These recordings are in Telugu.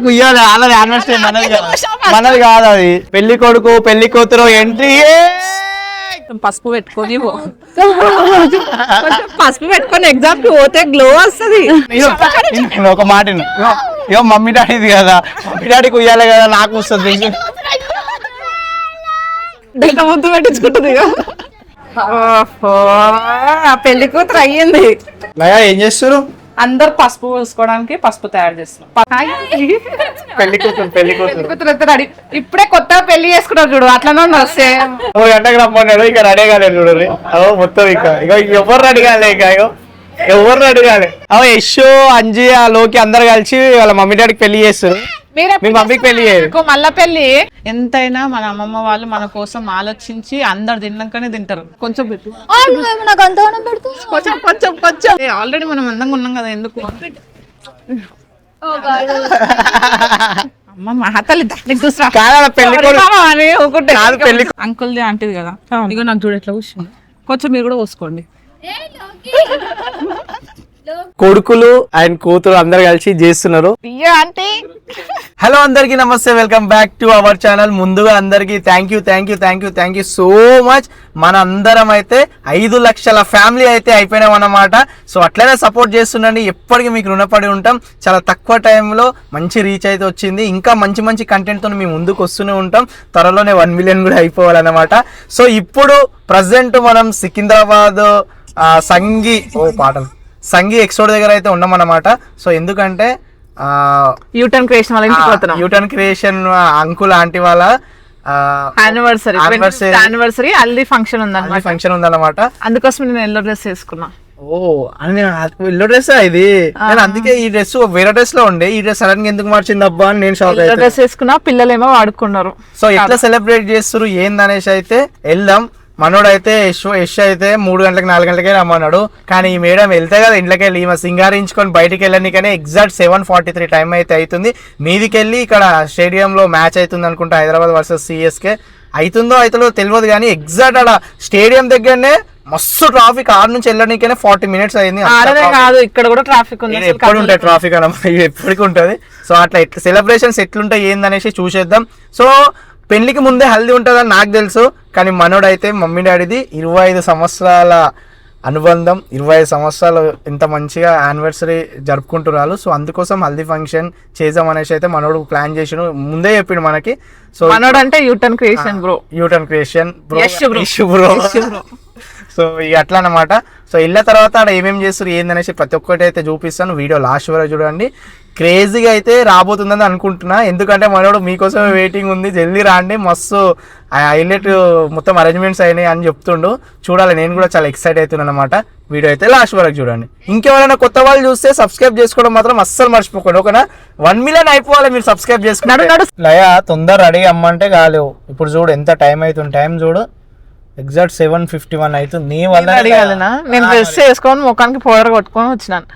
కుయ్యాలి ఆల్రెడీ యానివర్సరీ మనది కాదు అది. పెళ్లి కొడుకు పెళ్లి కూతురు ఎంట్రీ. పసుపు పెట్టుకొని పసుపు పెట్టుకొని ఎగ్జామ్ కి పోతే గ్లో వస్తుంది. ఒక మాట ఇగో మమ్మీ డాడీది కదా, మమ్మీ డాడీ కుయ్యాలి కదా, నాకు వస్తుంది. ముందు పెట్టించుకుంటుంది. పెళ్లి కూతురు అయ్యింది. ఏం చేస్తారు? అందరు పసుపు పూసుకోవడానికి పసుపు తయారు చేస్తున్నాం. పెళ్లి కూతురు రెడీ. ఇప్పుడే కొత్తగా పెళ్లి చేసుకున్నారు చూడు, అట్లనే వస్తే గంటకు రమ్మన్నాడు. ఇక రెడీ కాలేదు చూడండి. మొత్తం ఇక ఎవరు రెడీ కాలే, ఎవరు రెడీ కాలే. యశ్ అంజీ లోకి అందరు కలిసి వాళ్ళ మమ్మీ డాడీకి పెళ్లి చేస్తారు. మీ మమ్మీకి పెళ్లి చేయరు. మళ్ళా పెళ్లి ఎంతైనా మన అమ్మమ్మ వాళ్ళు మన కోసం ఆలోచించి అందరు తిన్నాకనే తింటారు. కొంచెం పెట్టు, కొంచెం కొంచెం. ఆల్రెడీ మనం అందంగా ఉన్నాం కదా, ఎందుకు అమ్మ మహాతల్లి పెళ్లి అంకుల్ది ఆంటీది కదా. ఇగో నాకు చూడ ఎట్లా కూర్చుంది. కొంచెం మీరు కూడా పోసుకోండి. కొడుకులు అండ్ కూతురు అందరు కలిసి చేస్తున్నారు. హలో అందరికి నమస్తే, welcome back to our channel. ముందుగా అందరికి థ్యాంక్ యూ సో మచ్. మన అందరం అయితే 5 లక్షల ఫ్యామిలీ అయితే అయిపోయినాం అన్నమాట. సో అట్లనే సపోర్ట్ చేస్తుండండి, ఎప్పటికీ మీకు రుణపడి ఉంటాం. చాలా తక్కువ టైంలో మంచి రీచ్ అయితే వచ్చింది. ఇంకా మంచి మంచి కంటెంట్తో మేము ముందుకు వస్తూనే ఉంటాం. త్వరలోనే 1 మిలియన్ కూడా అయిపోవాలన్నమాట. సో ఇప్పుడు ప్రజెంట్ మనం సికింద్రాబాద్ సంఘీ ఎక్స్పోర్ట్ దగ్గర అయితే ఉన్నామన్నమాట. సో ఎందుకంటే యూటర్న్ క్రియేషన్ అంకుల్ ఆంటీ వాళ్ళ యానివర్సరీ హల్దీ ఫంక్షన్ ఉందన్నమాట. అందుకోసం నేను ఎల్లో డ్రెస్ వేసుకున్నా. ఎల్లో డ్రెస్ ఇది. నేను అందుకే ఈ డ్రెస్ వేరే డ్రెస్ లో ఉండే, ఈ డ్రెస్ సడన్ గా ఎందుకు మార్చింది అబ్బా అని నేను షాక్ అయ్యాను. డ్రెస్ వేసుకున్నా, పిల్లలేమో వాడుకున్నారు. సో ఎట్లా సెలబ్రేట్ చేస్తారు ఏందనేసి అయితే వెళ్దాం. మనోడైతే యశ్ అయితే 3 గంటలకు 4 గంటలకే రమ్మన్నాడు. కానీ ఈ మేడం వెళ్తే కదా ఇంట్లోకి వెళ్ళి ఈమె సింగారించుకొని బయటికి వెళ్ళనికనే ఎగ్జాక్ట్ 7:43 టైం అయితే అవుతుంది. మీదికెళ్ళి ఇక్కడ స్టేడియంలో మ్యాచ్ అవుతుంది అనుకుంటా, హైదరాబాద్ వర్సెస్ సిఎస్కే. అవుతుందో తెలియదు కానీ ఎగ్జాక్ట్ అలా స్టేడియం దగ్గరనే మస్తు ట్రాఫిక్. ఆడ నుంచి వెళ్ళడానికనే 40 మినిట్స్ అయింది. ఇక్కడ కూడా ట్రాఫిక్ ఉంది, ఎప్పుడు ఉంటాయి ట్రాఫిక్ అన్నమాట, ఎప్పటికీ ఉంటుంది. సో అట్లా సెలబ్రేషన్స్ ఎట్లుంటాయి ఏందనేసి చూసేద్దాం. సో పెళ్లికి ముందే హల్దీ ఉంటుందని నాకు తెలుసు, కానీ మనోడైతే మమ్మీ డాడీది 25 సంవత్సరాల అనుబంధం, 25 సంవత్సరాలు ఎంత మంచిగా యానివర్సరీ జరుపుకుంటున్నారు. సో అందుకోసం హల్దీ ఫంక్షన్ చేద్దాం అనేసి అయితే మనోడు ప్లాన్ చేసిన ముందే చెప్పిండు మనకి. సో మనోడు అంటే యూటర్న్ క్రియేషన్ బ్రో. సో ఇక అట్లా అన్నమాట. సో వెళ్ళిన తర్వాత ఆడ ఏమేమి చేస్తారు ఏందనేసి ప్రతి ఒక్కటి అయితే చూపిస్తాను. వీడియో లాస్ట్ వరకు చూడండి. క్రేజీగా అయితే రాబోతుందని అనుకుంటున్నా, ఎందుకంటే మనోడు మీకోసమే వెయిటింగ్ ఉంది, జల్దీ రాండి. మస్తు హైలైట్ మొత్తం అరేంజ్మెంట్స్ అయినాయి అని చెప్తుండు. చూడాలి, నేను కూడా చాలా ఎక్సైట్ అవుతున్నాను అనమాట. వీడియో అయితే లాస్ట్ వరకు చూడండి. ఇంకెవరైనా కొత్త వాళ్ళు చూస్తే సబ్స్క్రైబ్ చేసుకోవడం మాత్రం అస్సలు మర్చిపోకండి, ఓకేనా? 1 మిలియన్ అయిపోవాలి మీరు సబ్స్క్రైబ్ చేసుకున్నాడు. లయ తొందర రెడీ అమ్మంటే కాలేవు. ఇప్పుడు చూడు ఎంత టైం అవుతుంది, టైం చూడు ఎగ్జాక్ట్ 7:51 అవుతుంది. నీ వల్ల అడిగాలనా? నేను డ్రెస్ వేసుకొని ముఖానికి పౌడర్ కొట్టుకొని వచ్చినాను.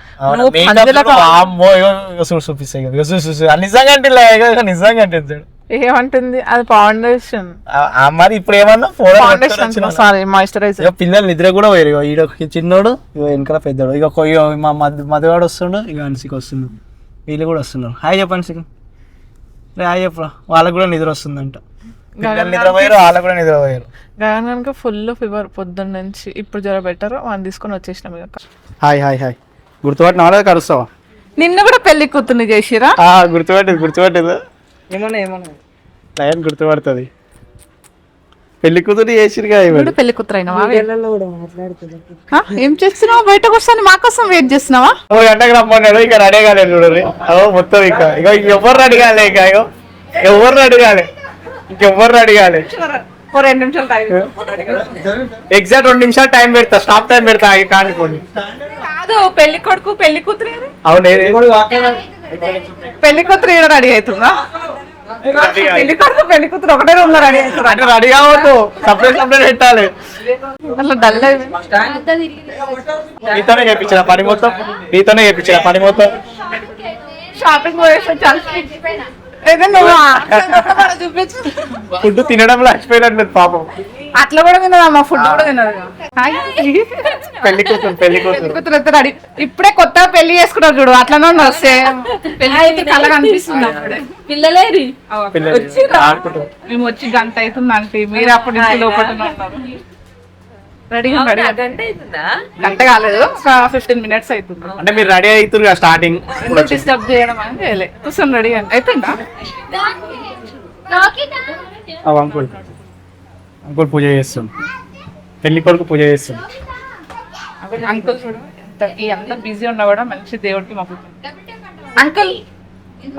నిజంగా అంటే ఏమంటుంది అది? ఫౌండేషన్. మరి ఇప్పుడు ఏమన్నా మాయిశ్చరైజర్. పిల్లలు నిద్ర కూడా పోయారు. ఈడ చిన్నోడు, వెనకాల పెద్దోడు. ఇక మా మధుగాడు వస్తుండు, ఇక అన్సికి వస్తుండు, వీళ్ళు కూడా వస్తున్నారు. హాయ్ చెప్పండి సిక్, హాయ్ చెప్పరా. వాళ్ళకు కూడా నిద్ర వస్తుందంట. నిద్రపోయారు, వాళ్ళకు కూడా నిద్రపోయారు. గగనానికి ఫుల్ ఫీవర్ పొద్దున్న నుంచి. ఇప్పుడు జ్వర బెటర్, వాళ్ళు తీసుకొని వచ్చేసినాం. హాయ్ గుర్తుపట్టిన వాళ్ళే కలుస్తావా? నిన్న కూడా పెళ్లి కూతుర్ని చేసిరా? గుర్తుపట్టేది ఏమన్నా గుర్తుపడుతుంది. పెళ్లి కూతురు చేసిరుగా. పెళ్లి కూతురు అయినా ఏం చేస్తున్నావు? బయటకు వస్తాను మా కోసం వెయిట్ చేస్తున్నావా? 1 గంటకు రమ్మన్నాడు. ఇక రెడీ కాలేదు చూడండి. మొత్తం ఇక ఎవరు రెడీ కాలే, ఎవరు రెడీ కాలే, ఇంకెవ్వరు రెడీ కాలే. 2 నిమిషాలు టైం, ఎగ్జాక్ట్ 2 నిమిషాలు టైం పెడతా, స్టాప్ టైం పెడతా. కానిపోండి. కాదు పెళ్లి కొడుకు పెళ్లి కూతురు. అవును, పెళ్లి కూతురు ఈడ రెడీ అవుతుందా? పెళ్లి కొడుకు పెళ్లి కూతురు ఒకటే రూమ్ లో రెడీ అవుతుంది. అంటే రెడీ కావద్దు, సపరేట్ పెట్టాలి. అట్లా డల్ నీతోనే చేయించిన పని మొత్తం, షాపింగ్ పోయేసి అదైతే నువ్వు చూపించు. ఫుడ్ తినడంలో వచ్చిపోయినట్లేదు పాపం. అట్లా కూడా తినదమ్మా, ఫుడ్ కూడా తినదు. పెళ్లి కూతురు రెడీ. ఇప్పుడే కొత్తగా పెళ్లి చేసుకున్నావు చూడు, అట్లనే ఉన్నావు సేమ్. పెళ్లి కలగా అనిపిస్తుంది అప్పుడే. పిల్లలేరి మేము వచ్చి గంట అవుతుంది అంటే మీరు అప్పుడు ఇంటి లోపల ఉన్నారు. రెడీ గంట కాలేదు, 15 minutes అవుతుంది. అంటే మీరు రెడీ అవుతున్నారు స్టార్టింగ్ డిస్టర్బ్ చేయడం అని చేయలే. కూర్చొని రెడీ అని అయిపోయిందా? అంకుల్ అంకుల్ పూజ చేస్తాం, పెళ్లి కొడుకు పూజ చేస్తాం. అంకుల్ చూడు ఎంత బిజీ ఉన్నా కూడా మంచి దేవుడికి మొక్కుతుంది. అంకుల్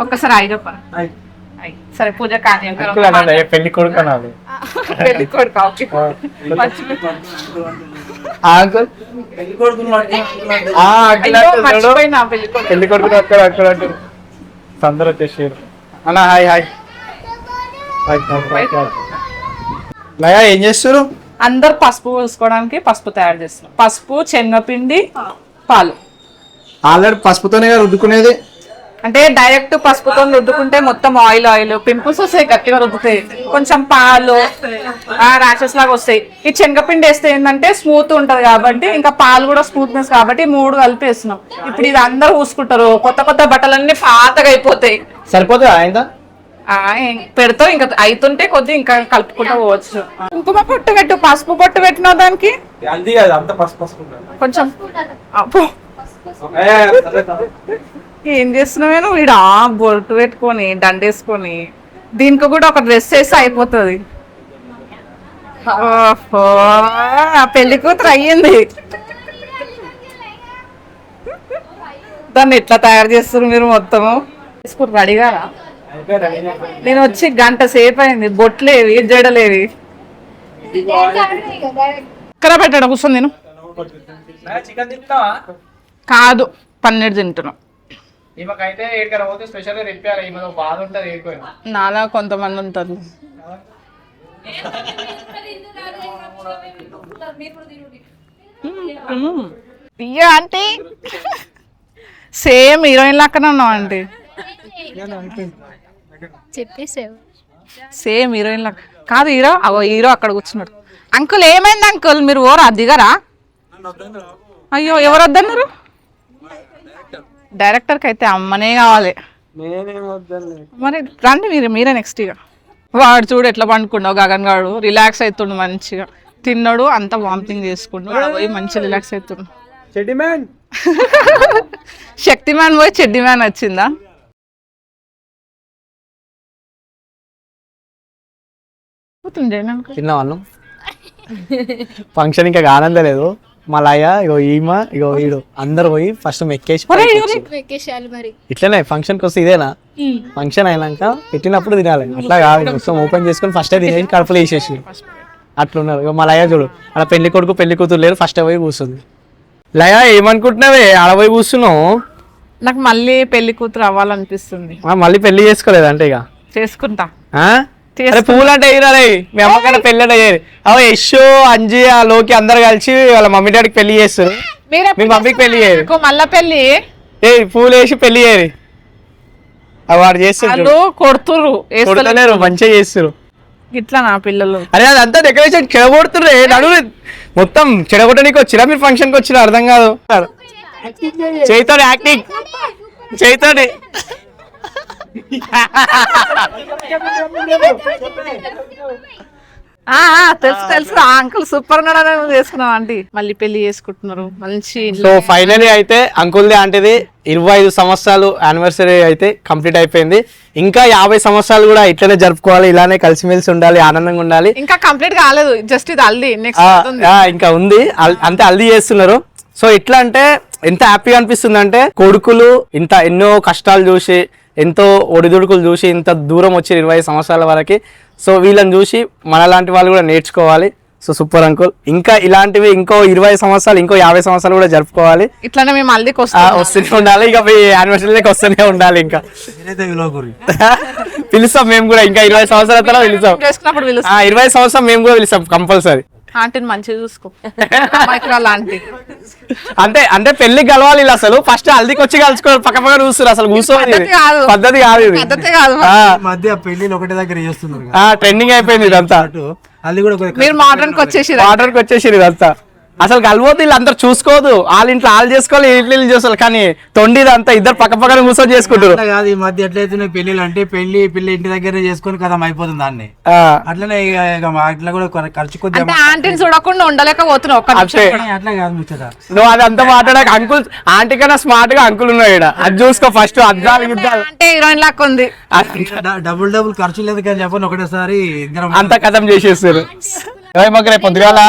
ఒక్కసారి అయి చెప్పాను. సరే పూజ కానీ అంకుల్ అనాలి, పెళ్లి కొడుకు అనాలి. పెళ్లి కొడుకు అంకుల్ మర్చిపోయినా పెళ్లి కొడుకు. పెళ్లి కొడుకు అక్కడ అక్కడ అంటారు. అందరూ వచ్చేసారు అన్న. Hi hi. లయ ఏం చేస్తారు? అందరు పసుపు పోసుకోవడానికి పసుపు తయారు చేస్తున్నాం. పసుపు, శనగపిండి, పాలు. ఆల్రెడీ పసుపుతోనే రుద్దుకునేది. అంటే డైరెక్ట్ పసుపుతో రుద్దుకుంటే మొత్తం ఆయిల్ పింపుల్స్ వస్తాయి, గట్టిగా రుద్దుతాయి. కొంచెం పాలు ర్యాషెస్ లాగా వస్తాయి. ఈ శనగపిండి వేస్తే ఏంటంటే స్మూత్ ఉంటది కాబట్టి, ఇంకా పాలు కూడా స్మూత్నెస్ కాబట్టి 3 కలిపి వేస్తున్నాం. ఇప్పుడు ఇది అందరూ పూసుకుంటారు, కొత్త కొత్త బట్టలన్నీ పాతగా అయిపోతాయి. సరిపోతుందా ఆయన? పెడతావు ఇంకా అవుతుంటే కొద్ది ఇంకా కలుపుకుంటూ పోవచ్చు. కుంకుమ పొట్టు పెట్టు, పసుపు పొట్టు పెట్టినావు దానికి కొంచెం. ఏం చేస్తున్నావు వీడు? బొట్టు పెట్టుకొని దండేసుకొని దీనికి కూడా ఒక డ్రెస్ వేస్తే అయిపోతుంది. పెళ్లి కూతురు అయ్యింది. దాన్ని ఎట్లా తయారు చేస్తారు మీరు? మొత్తము తీసుకుని రెడీగారా? నేను వచ్చి గంట సేపు అయింది. బొట్లేవి, జడలేవి. ఇక్కడ పెట్టాడు కూర్చొని. నేను కాదు పన్నీర్ తింటున్నా. నాలా కొంతమంది ఉంటారు. ఇయ్యో ఆంటీ, సేమ్ హీరోయిన్ లాక్కనే ఉన్నావు ఆంటీ. చెప్పేసావు సేమ్ హీరోయిన్ లాగా. కాదు హీరో అక్కడ కూర్చున్నాడు. అంకుల్ ఏమైంది అంకుల్? మీరు ఓరా దిగరా? అయ్యో ఎవరు వద్దన్నారు? డైరెక్టర్కి అయితే అమ్మనే కావాలి. మరి రండి మీరే నెక్స్ట్ ఇక. వాడు చూడు ఎట్లా పండుకున్నావు. గగన్ గాడు రిలాక్స్ అవుతుండు మంచిగా. తిన్నాడు అంతా వామిటింగ్ చేసుకుంటు పోయి మంచిగా రిలాక్స్ అవుతుండు. శక్తిమాన్ పోయి చెడ్డిమాన్ వచ్చిందా? తిన్నాం. ఫంక్షన్ ఇంకా ఆనందలేదు. మలయ ఇగో ఈమ ఇగో వీడు అందరు పోయి ఫస్ట్ మెక్కేసి మరి ఇట్లనే ఫంక్షన్ కి వస్తే ఇదేనా ఫంక్షన్ అయినాక పెట్టినప్పుడు తినాలి. అట్లా కాదు, మొత్తం ఓపెన్ చేసుకొని ఫస్ట్ తినేసి కడుపులో వేసేసి అట్లున్నారు. ఇక మా లయ చూడు, అలా పెళ్లి కొడుకు పెళ్లి కూతురు లేరు, ఫస్ట్ పోయి కూర్చుంది. లయ ఏమనుకుంటున్నావే ఆడ పోయి కూర్చున్నావు? నాకు మళ్ళీ పెళ్లి కూతురు అవ్వాలనిపిస్తుంది. మళ్ళీ పెళ్లి చేసుకోలేదు అంటే ఇక చేసుకుంటా. పూలు అంటే అయ్యారే మీ అమ్మకన్నా పెళ్ళి అంటే అయ్యారు. అవ యశో అంజి లోకి అందరు కలిసి వాళ్ళ మమ్మీ డాడీకి పెళ్లి చేస్తారు. మీ మమ్మీకి పెళ్లి చేయరు, మళ్ళా పెళ్లి పూలు వేసి పెళ్లి చేయరు. వాడు చేస్తారు కొడుతున్నారు, మంచిగా చేస్తారు. ఇట్లా నా పిల్లలు. అరే అదంతా డెకరేషన్ చెడగొడుతుర్రే. నడువు మొత్తం చెడగొట్టడానికి వచ్చిరా మీరు? ఫంక్షన్ కి వచ్చిరా? అర్థం కాదు. చేయితోనే యాక్టింగ్ చేయితోనే. తెలుసు తెలుసు, అంకుల్ సూపర్ ఉన్నాడని చేసుకున్నాం ఆంటీ. మళ్ళీ పెళ్లి చేసుకుంటున్నారు మంచి. సో ఫైనలీ అయితే అంకుల్ది ఆంటీది 25 సంవత్సరాలు యానివర్సరీ అయితే కంప్లీట్ అయిపోయింది. ఇంకా 50 సంవత్సరాలు కూడా ఇట్లనే జరుపుకోవాలి, ఇలానే కలిసిమెలిసి ఉండాలి, ఆనందంగా ఉండాలి. ఇంకా కంప్లీట్ కాలేదు, జస్ట్ ఇది హల్దీ. నెక్స్ట్ ఇంకా ఉంది, అంతే హల్దీ చేస్తున్నారు. సో ఎట్లా అంటే ఎంత హ్యాపీగా అనిపిస్తుంది అంటే, కొడుకులు ఇంత ఎన్నో కష్టాలు చూసి, ఎంతో ఒడిదుడుకులు చూసి ఇంత దూరం వచ్చి 25 సంవత్సరాల వరకు. సో వీళ్ళని చూసి మనలాంటి వాళ్ళు కూడా నేర్చుకోవాలి. సో సూపర్ అంకుల్, ఇంకా ఇలాంటివి ఇంకో 20 సంవత్సరాలు ఇంకో 50 సంవత్సరాలు కూడా జరుపుకోవాలి. ఇట్లానే మేము మళ్ళీ వస్తూనే ఉండాలి. ఇక మీ యానివర్సరీకి వస్తూనే ఉండాలి. ఇంకా పిలుస్తాం మేము కూడా, ఇంకా 20 సంవత్సరాల తర్వాత పిలుస్తాం. 20 సంవత్సరం మేము కూడా పిలుస్తాం కంపల్సరీ. ఆంటీని మంచిగా చూసుకో మైక్రాల్ ఆంటీ. అంటే పెళ్లికి కలవాలి వీళ్ళు అసలు ఫస్ట్ హల్దీకి వచ్చి కలుసుకోవాలి పక్క పక్కన చూస్తారు అసలు కూర్చోవాలి పద్ధతి కాదు ఇది. పద్ధతే కాదు. మధ్య పెళ్లిలు ఒకటే దగ్గర చేస్తున్నారు ట్రెండింగ్ అయిపోయింది ఇదంతా. అది కూడా మీరు మోడర్న్ కి వచ్చేసి ఇదంతా అసలు కలవద్దు వీళ్ళు అందరు చూసుకోదు వాళ్ళ ఇంట్లో వాళ్ళు చేసుకోవాలి ఇల్లు చేసుకోవాలి కానీ తొండిదంతా ఇద్దరు పక్క పక్కన కూర్చొని చేసుకుంటారు. కాదు ఈ మధ్య ఎట్లయితే పెళ్లిలు అంటే పిల్ల ఇంటి దగ్గర చేసుకొని కదా అయిపోతుంది దాన్ని అట్లనే అట్లా కూడా ఖర్చు కొద్ది అంటే ఆంటీని చూడకుండా ఉండలేకపోతున్నావు ఒక్క నిమిషం. అట్లా కాదు ముచ్చట. నువ్వు అదంతా మాట్లాడాక అంకుల్ ఆంటీ కన్నా స్మార్ట్ గా అంకుల్ ఉన్నాడు అది చూసుకో ఫస్ట్ అద్దాలు గిద్దాలు అంటే హీరోయిన్ లాగా ఉంది. డబుల్ ఖర్చు లేదు కానీ చెప్పండి ఒకటేసారి అంతా కథం చేసేస్తారు. రేపు పొద్దుగాల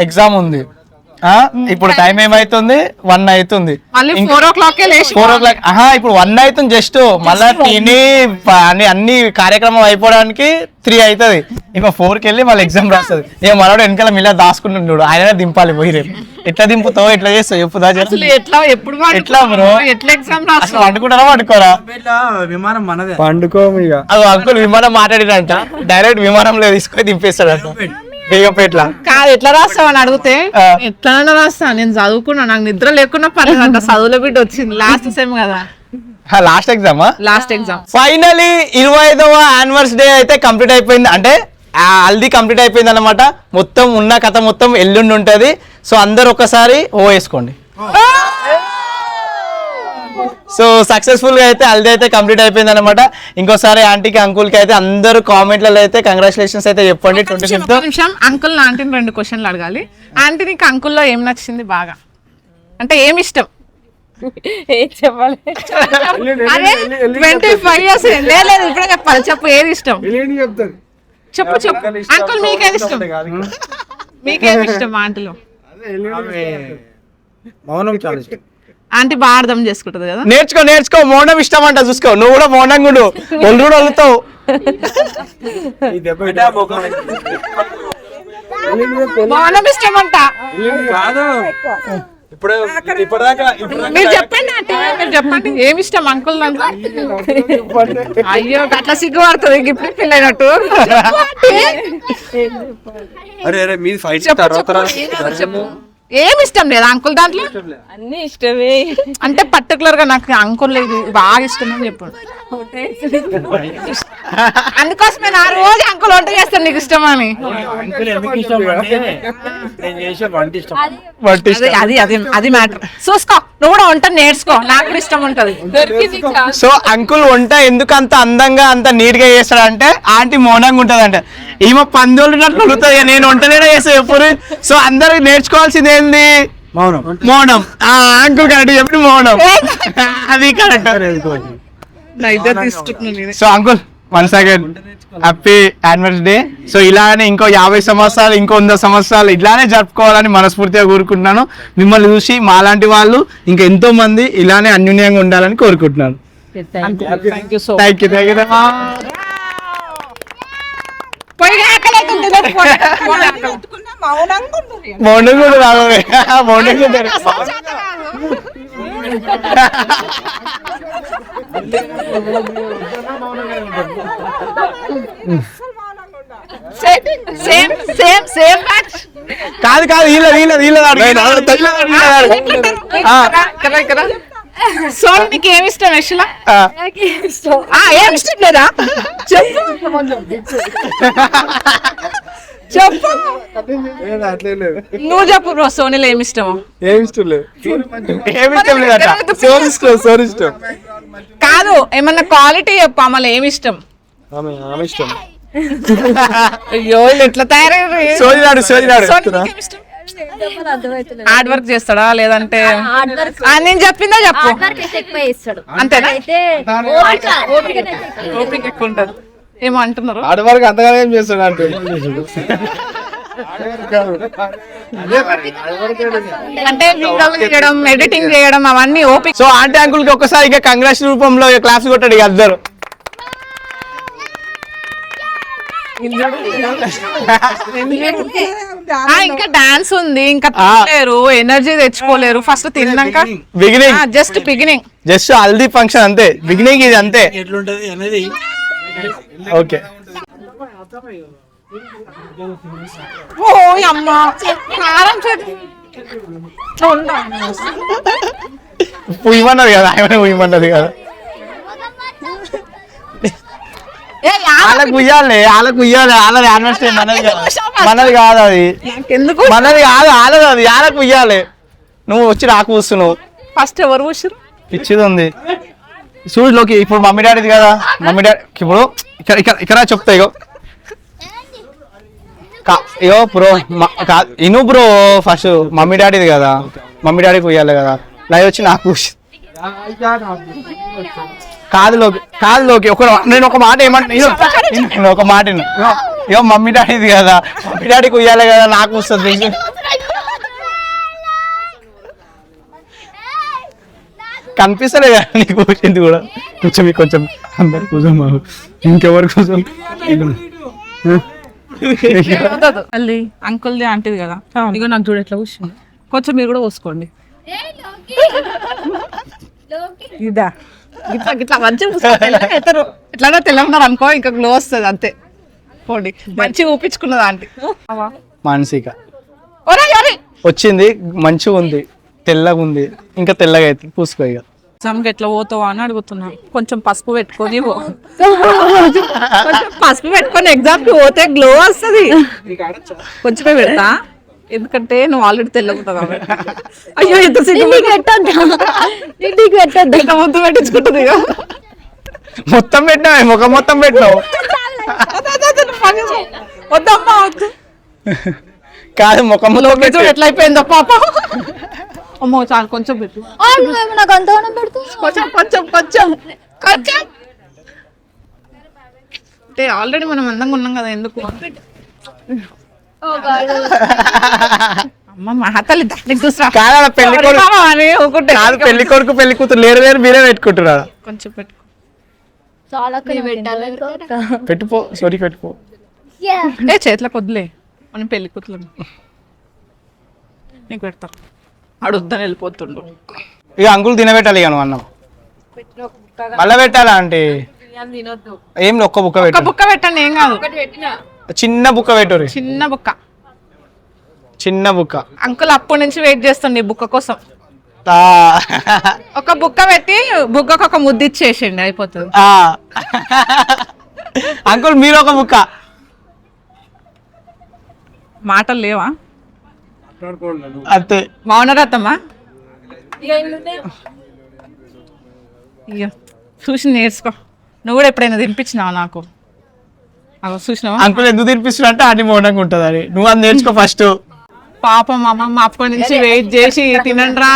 ఎగ్జామ్ ఉంది ఇప్పుడు టైం ఏమైతుంది 1 అవుతుంది మళ్ళీ 4 o'clock లేచి 4 o'clock ఇప్పుడు 1 అవుతుంది జస్ట్ మళ్ళా తిని అన్ని కార్యక్రమం అయిపోవడానికి 3 అవుతుంది ఇంకా 4కి వెళ్ళి మళ్ళీ ఎగ్జామ్ రాస్తుంది. ఇక మనోడు వెనకాల మిల్ల దాచుకుంటుండు ఆయన దింపాలి పోయి రేపు ఎట్లా దింపుతావు ఎట్లా చేస్తావు చెప్పుదా ఎట్లా బ్రో ఎట్లా ఎగ్జామ్ రాస్తావు వండుకుంటారా వండుకోరా విమానం మనదే పండుకో అది అంకుల్ విమానం మాట్లాడినంట డైరెక్ట్ విమానంలో తీసుకొని దింపేస్తాడంట బేగంపేట్ల. కాదు ఎట్లా రాస్తావు అని అడిగితే ఎట్లా రాస్తా నేను చదువుకున్నా నాకు నిద్ర లేకున్నా పర్లేదంట చదువుల బిడ్డ వచ్చింది లాస్ట్ సెమ్ కదా లాస్ట్ ఎగ్జామ్ ఫైనలీ 25వ యానివర్సరీ డే అయితే కంప్లీట్ అయిపోయింది. అంటే హల్దీ కంప్లీట్ అయిపోయింది అనమాట. మొత్తం ఉన్న కథ మొత్తం ఎల్లుండి ఉంటది. సో అందరు ఒకసారి వేసుకోండి. సో సక్సెస్ఫుల్ గా అయితే హల్దీ అయితే కంప్లీట్ అయిపోయింది అనమాట. ఇంకోసారి ఆంటీకి అంకుల్ కి అయితే అందరూ కామెంట్లలో అయితే కంగ్రాచులేషన్స్ అయితే చెప్పండి. 25th అంకుల్ ఆంటీని 2 questions అడగాలి. ఆంటీ నీకు అంకుల్లో ఏం నచ్చింది బాగా అంటే ఏమి ఇష్టం? చెప్పాలి 25 years లేదు ఇప్పుడే చెప్పాలి. చెప్పు ఏది ఇష్టం చెప్పు. అంకుల్ మీకేది ఇష్టం? మీకేది ఇష్టం ఆంటీలో? మౌనం చాలా ఇష్టం. ఆంటీ బాగా అర్థం చేసుకుంటది కదా. నేర్చుకో మౌనం ఇష్టం అంట చూసుకో నువ్వు కూడా మౌనంగా ఉండు ఒళ్ళు కూడా వదులుతావు. మౌనం ఇష్టం అంట. మీరు చెప్పండి ఆంటీ మీరు చెప్పండి ఏమి ఇష్టం అంకుల్ దాంట్లో? అయ్యో అట్లా సిగ్గుపడుతుంది ఇప్పుడు పిల్లైనట్టు. చెప్పు ఏమి ఇష్టం లేదా అంకుల్ దాంట్లో? అన్ని ఇష్టమే అంటే పర్టికులర్ గా నాకు అంకుల్ ఇది బాగా ఇష్టం అని చెప్పాడు. అందుకోసమే నా రోజు అంకుల్ వంట చేస్తాను నీకు ఇష్టం అని. అది మ్యాటర్. చూసుకో నువ్వు కూడా వంట నేర్చుకో నాకు కూడా ఇష్టం ఉంటది. సో అంకుల్ వంట ఎందుకు అంత అందంగా అంత నీట్ గా చేస్తాడంటే ఆంటీ మౌనంగా ఉంటది అంట. ఈమె పందోళ్ళు నడుతుంది నేను వంటనే చేస్తా ఎప్పుడు. సో అందరూ నేర్చుకోవాల్సింది ఏంది? మౌనం. అంకుల్ కరెక్ట్ చెప్పి మౌనం అది correct. So uncle once again happy anniversary day. So ఇలానే ఇంకో 50 సంవత్సరాలు ఇంకో 100 సంవత్సరాలు ఇలానే జరుపుకోవాలని మనస్ఫూర్తిగా కోరుకుంటున్నాను. మిమ్మల్ని చూసి మాలాంటి వాళ్ళు ఇంకా ఎంతో మంది ఇలానే అన్యోన్యంగా ఉండాలని కోరుకుంటున్నాను. Thank you. మౌనం కూడా రావాలి. మౌనం కాదు సో నీకు ఏమి ఇష్టం యశ్లా? ఏమి ఇష్టం లేదా చెప్పు. నువ్వు చెప్పు బ్రో సోనీలో ఏమి ఇష్టం? కాదు ఏమన్నా క్వాలిటీ చెప్పు అమ్మలో ఏమి ఇష్టం? అయ్యో ఎట్లా తయారయ్యారు? హార్డ్ వర్క్ చేస్తాడా లేదంటే నేను చెప్పిందా చెప్పు అంతేనా? ఓపిక ఎక్కువ ఉంటది ఏమో అంటున్నారు. హార్డ్ వర్క్ అంతగానే ఏం చేస్తాడు అంటే అంటే చేయడం ఎడిటింగ్ చేయడం అవన్నీ ఓపిక. సో ఆంటీ అంకుల్ కి ఒకసారి ఇక కంగ్రాట్స్ రూపంలో క్లాస్ కొట్టాడు ఇక అందరు. ఇంకా డాన్స్ ఉంది ఇంకా తినలేరు ఎనర్జీ తెచ్చుకోలేరు. ఫస్ట్ తిన్నాక just beginning just haldi function అంతే బిగినింగ్ ఇది అంతే. ఎట్లుంటది అనేది ఓకే ఓ అమ్మ కారం చేతి ఉయ్యమన్నది కదా ఆయన ఉయ్యమన్నది కదా వాళ్ళకి ఉయ్యాలి వాళ్ళది యానివర్సరీ మనది కాదు అది ఎందుకు మనది కాదు వాళ్ళది అది వాళ్ళకి ఉయ్యాలి నువ్వు వచ్చి నాకు కూస్తున్నావు ఫస్ట్ ఎవరు కూర్చురు పిచ్చిది ఉంది సూర్యులోకి ఇప్పుడు మమ్మీ డాడీది కదా మమ్మీ డాడీ ఇప్పుడు ఇక్కడ చెప్తా ఇగో ఇగో బ్రో ఇను బ్రో ఫస్ట్ మమ్మీ డాడీది కదా మమ్మీ డాడీకి ఉయ్యాలి కదా లైవ్ వచ్చి నాకు కాదులోకి నేను ఒక మాట ఏమంటున్నా ఒక మాట ఇగో మమ్మీ డాడీది కదా మమ్మీ డాడీకి ఉయ్యాలి కదా నాకు వస్తుంది కనిపిస్తలే కదా నీకు వచ్చింది కూడా కొంచెం అందరి కోసం ఇంకెవరి కోసం మళ్ళీ అంకుల్ది ఆంటీది కదా ఇగో నాకు చూడు ఎట్లా కూర్చుంది కొంచెం మీరు కూడా పోసుకోండి ఇదా గిట్లా గిట్లా మంచిగా ఎట్లా తెల్లన్నారు అనుకో ఇంకా గ్లో వస్తుంది అంతే పోండి మంచిగా ఊపించుకున్నది ఆంటీ మానసిక వచ్చింది మంచిగా ఉంది తెల్లగా ఉంది ఇంకా తెల్లగా అయితే పూసుకో ఇక ఎగ్జామ్కి ఎట్లా పోతావా అని అడుగుతున్నా కొంచెం పసుపు పెట్టుకొని పసుపు పెట్టుకొని ఎగ్జామ్కి పోతే గ్లో వస్తుంది కొంచెమే పెడతా ఎందుకంటే నువ్వు ఆల్రెడీ తెల్లగుంటావు కాబట్టి అయ్యో ఎంత ఇంత ముందు పెట్టించుకుంటుంది మొత్తం పెట్టినావు ముఖం మొత్తం పెట్టినావు వద్దమ్మా వద్దు కాదు ముఖం ఎట్లా అయిపోయిందో పాప అమ్మో చాలు కొంచెం పెట్టు నాకు అంతగానం పెడుతూ కొంచెం అంటే ఆల్రెడీ మనం అందంగా ఉన్నాం కదా ఎందుకు అమ్మ మా తల్లి దానికి చూసా కాదు పెళ్లి కొడుకు పెళ్లి కూతురు లేరు మీరే పెట్టుకుంటున్నారా కొంచెం పెట్టు చాలా పెట్టుపో సారీ పెట్టుపో ఏ చేతిలోకి వద్దులే మనం పెళ్లి కూతురు నీకు పెడతా అడుద్దని వెళ్ళిపోతుండు ఇక అంకుల్ తినబెట్టాలి ఇక నువ్వు అన్నం మళ్ళా పెట్టాలా అంటే ఏం ఒక్క బుక్క ఒక పెట్టు బుక్క పెట్టండి ఏం కాదు చిన్న బుక్క పెట్టు చిన్న బుక్క అంకుల్ అప్పటి నుంచి వెయిట్ చేస్తుండే బుక్క కోసం ఒక బుక్క పెట్టి బుక్కకు ఒక ముద్ద ఇచ్చేసిండి అయిపోతుంది అంకుల్ మీరు ఒక బుక్క మాటలు లేవా అంతే మౌనరథమా ఇక చూసి నేర్చుకో నువ్వు కూడా ఎప్పుడైనా తినిపించినావా నాకు అవి చూసినావా అంకుల్ ఎందుకు తినిపిస్తున్నా అంటే అన్ని మౌనంగా ఉంటుంది అని నువ్వు అది నేర్చుకో ఫస్ట్ పాపం అమ్మమ్మ అప్పటి నుంచి వెయిట్ చేసి తినండ్రా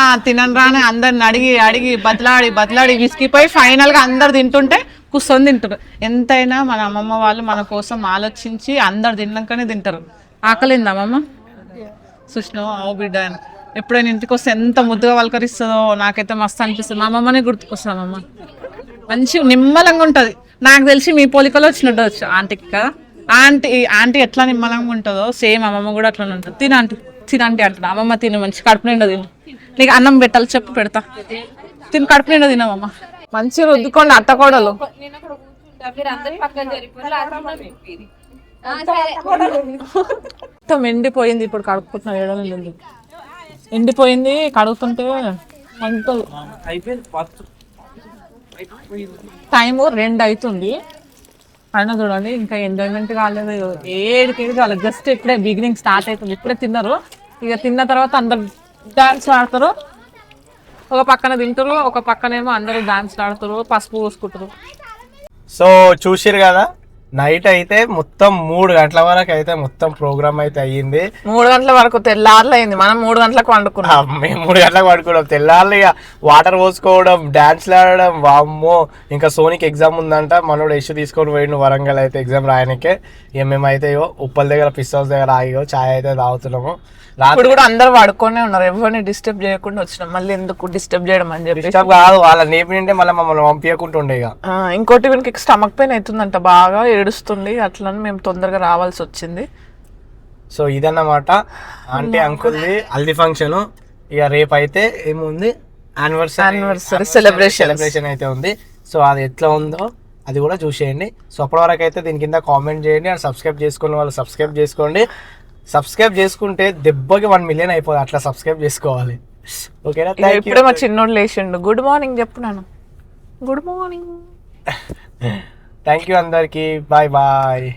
అని అందరిని అడిగి బతలాడి విసిగిపోయి ఫైనల్ గా అందరు తింటుంటే కూర్చొని తింటారు ఎంతైనా మన అమ్మమ్మ వాళ్ళు మన కోసం ఆలోచించి అందరు తిన్నాకనే తింటారు ఆకలిందా అమ్మమ్మ చూసినావు ఓ బిడ్డ ఎప్పుడైనా ఇంటికి వస్తే ఎంత ముద్దుగా పలకరిస్తుందో నాకైతే మస్తు అనిపిస్తుంది మా అమ్మమ్మనే గుర్తుకొస్తాం అమ్మ మంచి నిమ్మలంగా ఉంటుంది నాకు తెలిసి మీ పోలికలో వచ్చినట్టు వచ్చు ఆంటీకి కదా ఆంటీ ఎట్లా నిమ్మలంగా ఉంటుందో సేమ్ అమ్మమ్మ కూడా అట్లా ఉంటుంది తినంటే అంటున్నా అమ్మమ్మ తిను మంచి కడుపు నిండా తిను నీకు అన్నం పెట్టాలి చెప్పు పెడతా తిని కడుపు నిండా తినవమ్మ మంచిగా రుద్దుకోండి అత్తకోడలు మొత్తం ఎండిపోయింది ఇప్పుడు కడుక్కుంటున్నా ఏడవలేదు ఎండిపోయింది కడుగుతుంటే టైము 2 అవుతుంది అయినా చూడండి ఇంకా ఎంజాయ్మెంట్ కాలేదు 7 కాలేదు జస్ట్ ఇప్పుడే బిగినింగ్ స్టార్ట్ అవుతుంది ఇప్పుడే తిన్నారు ఇక తిన్న తర్వాత అందరు డాన్స్ ఆడతారు ఒక పక్కన తింటారు ఒక పక్కనేమో అందరూ డాన్స్ ఆడతారు పసుపు పూసుకుంటారు సో చూసిరు కదా నైట్ అయితే మొత్తం 3 గంటల వరకు అయితే మొత్తం ప్రోగ్రామ్ అయితే అయ్యింది 3 గంటల వరకు తెల్లారులు అయింది మనం 3 గంటలకు వండుకున్నాం మేము 3 గంటలకు పడుకోవడం తెల్లారులు ఇక వాటర్ పోసుకోవడం డాన్స్లు ఆడడం వామ్మో ఇంకా సోనికి ఎగ్జామ్ ఉందంట మనోడు ఇష్యూ తీసుకొని పోయిండు వరంగల్ అయితే ఎగ్జామ్ రాయనికే ఇక మేమైతే ఉప్పల్ దగ్గర పిస్ హౌస్ దగ్గర ఆగి చాయ్ అయితే తాగుతున్నాము ఇప్పుడు కూడా అందరు పడుకొనే ఉన్నారు ఎవరిని డిస్టర్బ్ చేయకుండా వచ్చినాం మళ్ళీ ఎందుకు డిస్టర్బ్ చేయడం అని చెప్పి డిస్టర్బ్ కాదు వాళ్ళ నేపినింటే మళ్ళీ మమ్మల్ని పంపించకుంటుండే ఇక ఇంకోటి వీనికి స్టమక్ పెయిన్ అవుతుందంట బాగా ఏడుస్తుంది అట్లని మేము తొందరగా రావాల్సి వచ్చింది సో ఇదన్నమాట ఆంటీ అంకుల్ది హల్దీ ఫంక్షన్ ఇక రేపు అయితే ఏముంది యానివర్సరీ సెలబ్రేషన్ అయితే ఉంది సో అది ఎట్లా ఉందో అది కూడా చూసేయండి. సో అప్పటివరకు అయితే దీని కింద కామెంట్ చేయండి అండ్ సబ్స్క్రైబ్ చేసుకున్న వాళ్ళు సబ్స్క్రైబ్ చేసుకోండి. సబ్స్క్రైబ్ చేసుకుంటే దెబ్బకి 1 million అయిపోతుంది, అట్లా సబ్స్క్రైబ్ చేసుకోవాలి. ఓకేనా? ఇప్పుడే మా చిన్నోడు లేచిండు. గుడ్ మార్నింగ్ చెప్పు నాను. Good morning. థ్యాంక్ యూ అందరికి. Bye bye.